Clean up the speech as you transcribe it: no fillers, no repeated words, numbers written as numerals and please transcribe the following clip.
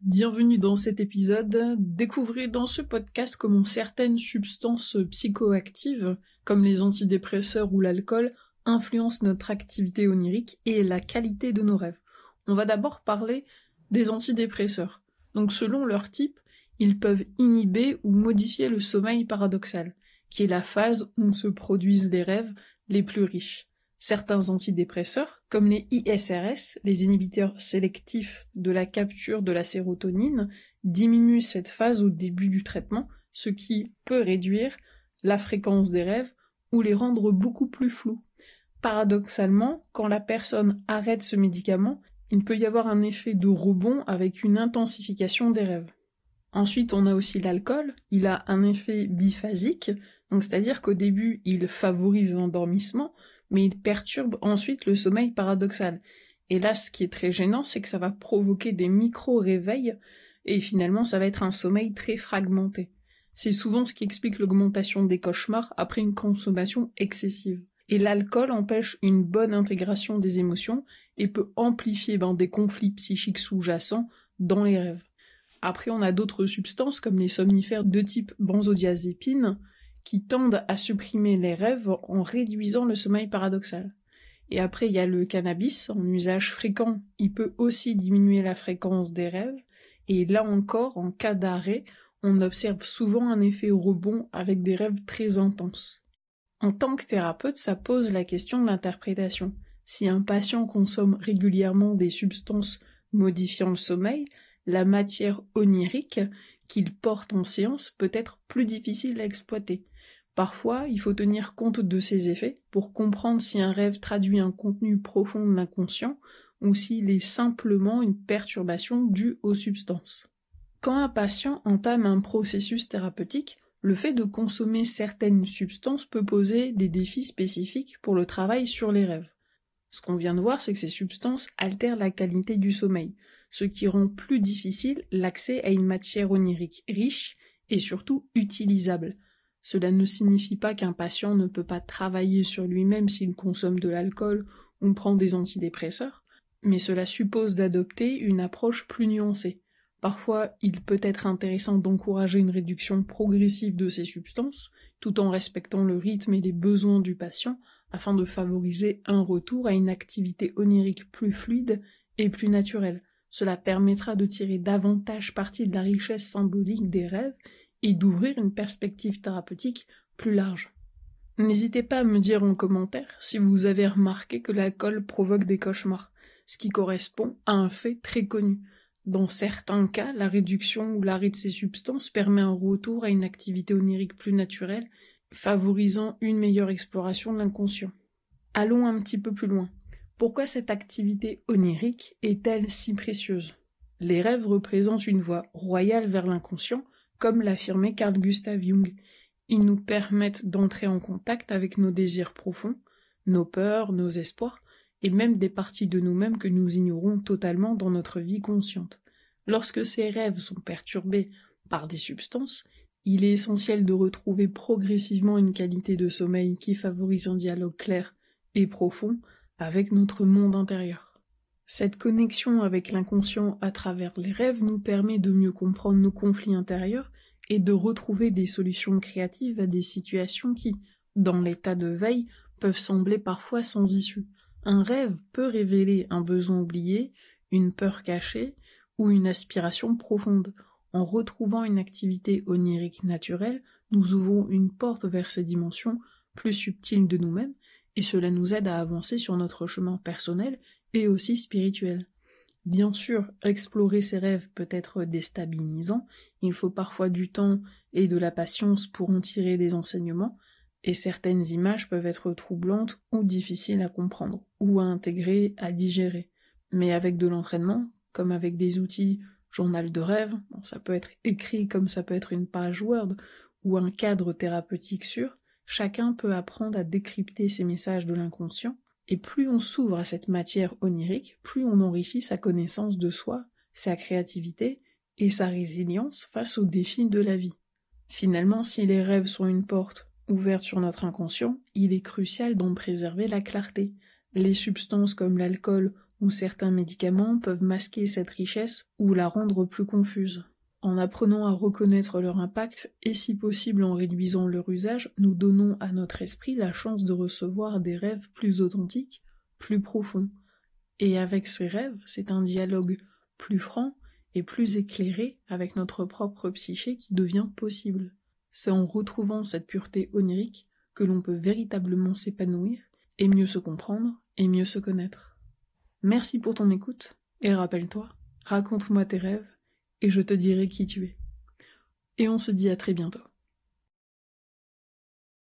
Bienvenue dans cet épisode. Découvrez dans ce podcast comment certaines substances psychoactives, comme les antidépresseurs ou l'alcool, influencent notre activité onirique et la qualité de nos rêves. On va d'abord parler des antidépresseurs. Donc selon leur type, ils peuvent inhiber ou modifier le sommeil paradoxal, qui est la phase où se produisent les rêves les plus riches. Certains antidépresseurs, comme les ISRS, les inhibiteurs sélectifs de la capture de la sérotonine, diminuent cette phase au début du traitement, ce qui peut réduire la fréquence des rêves ou les rendre beaucoup plus flous. Paradoxalement, quand la personne arrête ce médicament, il peut y avoir un effet de rebond avec une intensification des rêves. Ensuite, on a aussi l'alcool. Il a un effet biphasique, donc c'est-à-dire qu'au début, il favorise l'endormissement, mais il perturbe ensuite le sommeil paradoxal. Et là, ce qui est très gênant, c'est que ça va provoquer des micro-réveils, et finalement, ça va être un sommeil très fragmenté. C'est souvent ce qui explique l'augmentation des cauchemars après une consommation excessive. Et l'alcool empêche une bonne intégration des émotions et peut amplifier des conflits psychiques sous-jacents dans les rêves. Après, on a d'autres substances comme les somnifères de type benzodiazépine qui tendent à supprimer les rêves en réduisant le sommeil paradoxal. Et après, il y a le cannabis, en usage fréquent, il peut aussi diminuer la fréquence des rêves, et là encore, en cas d'arrêt, on observe souvent un effet rebond avec des rêves très intenses. En tant que thérapeute, ça pose la question de l'interprétation. Si un patient consomme régulièrement des substances modifiant le sommeil, la matière onirique qu'il porte en séance peut être plus difficile à exploiter. Parfois, il faut tenir compte de ces effets pour comprendre si un rêve traduit un contenu profond de l'inconscient ou s'il est simplement une perturbation due aux substances. Quand un patient entame un processus thérapeutique, le fait de consommer certaines substances peut poser des défis spécifiques pour le travail sur les rêves. Ce qu'on vient de voir, c'est que ces substances altèrent la qualité du sommeil, ce qui rend plus difficile l'accès à une matière onirique riche et surtout utilisable. Cela ne signifie pas qu'un patient ne peut pas travailler sur lui-même s'il consomme de l'alcool ou prend des antidépresseurs, mais cela suppose d'adopter une approche plus nuancée. Parfois, il peut être intéressant d'encourager une réduction progressive de ces substances, tout en respectant le rythme et les besoins du patient, afin de favoriser un retour à une activité onirique plus fluide et plus naturelle. Cela permettra de tirer davantage parti de la richesse symbolique des rêves et d'ouvrir une perspective thérapeutique plus large. N'hésitez pas à me dire en commentaire si vous avez remarqué que l'alcool provoque des cauchemars, ce qui correspond à un fait très connu. Dans certains cas, la réduction ou l'arrêt de ces substances permet un retour à une activité onirique plus naturelle, favorisant une meilleure exploration de l'inconscient. Allons un petit peu plus loin. Pourquoi cette activité onirique est-elle si précieuse? Les rêves représentent une voie royale vers l'inconscient, comme l'affirmait Carl Gustav Jung. Ils nous permettent d'entrer en contact avec nos désirs profonds, nos peurs, nos espoirs, et même des parties de nous-mêmes que nous ignorons totalement dans notre vie consciente. Lorsque ces rêves sont perturbés par des substances, il est essentiel de retrouver progressivement une qualité de sommeil qui favorise un dialogue clair et profond avec notre monde intérieur. Cette connexion avec l'inconscient à travers les rêves nous permet de mieux comprendre nos conflits intérieurs et de retrouver des solutions créatives à des situations qui, dans l'état de veille, peuvent sembler parfois sans issue. Un rêve peut révéler un besoin oublié, une peur cachée ou une aspiration profonde. En retrouvant une activité onirique naturelle, nous ouvrons une porte vers ces dimensions plus subtiles de nous-mêmes et cela nous aide à avancer sur notre chemin personnel et aussi spirituel. Bien sûr, explorer ses rêves peut être déstabilisant, il faut parfois du temps et de la patience pour en tirer des enseignements, et certaines images peuvent être troublantes ou difficiles à comprendre, ou à intégrer, à digérer. Mais avec de l'entraînement, comme avec des outils journal de rêve, ça peut être écrit comme ça peut être une page Word, ou un cadre thérapeutique sûr, chacun peut apprendre à décrypter ces messages de l'inconscient, et plus on s'ouvre à cette matière onirique, plus on enrichit sa connaissance de soi, sa créativité et sa résilience face aux défis de la vie. Finalement, si les rêves sont une porte ouverte sur notre inconscient, il est crucial d'en préserver la clarté. Les substances comme l'alcool où certains médicaments peuvent masquer cette richesse ou la rendre plus confuse. En apprenant à reconnaître leur impact, et si possible en réduisant leur usage, nous donnons à notre esprit la chance de recevoir des rêves plus authentiques, plus profonds. Et avec ces rêves, c'est un dialogue plus franc et plus éclairé avec notre propre psyché qui devient possible. C'est en retrouvant cette pureté onirique que l'on peut véritablement s'épanouir et mieux se comprendre et mieux se connaître. Merci pour ton écoute, et rappelle-toi, raconte-moi tes rêves, et je te dirai qui tu es. Et on se dit à très bientôt.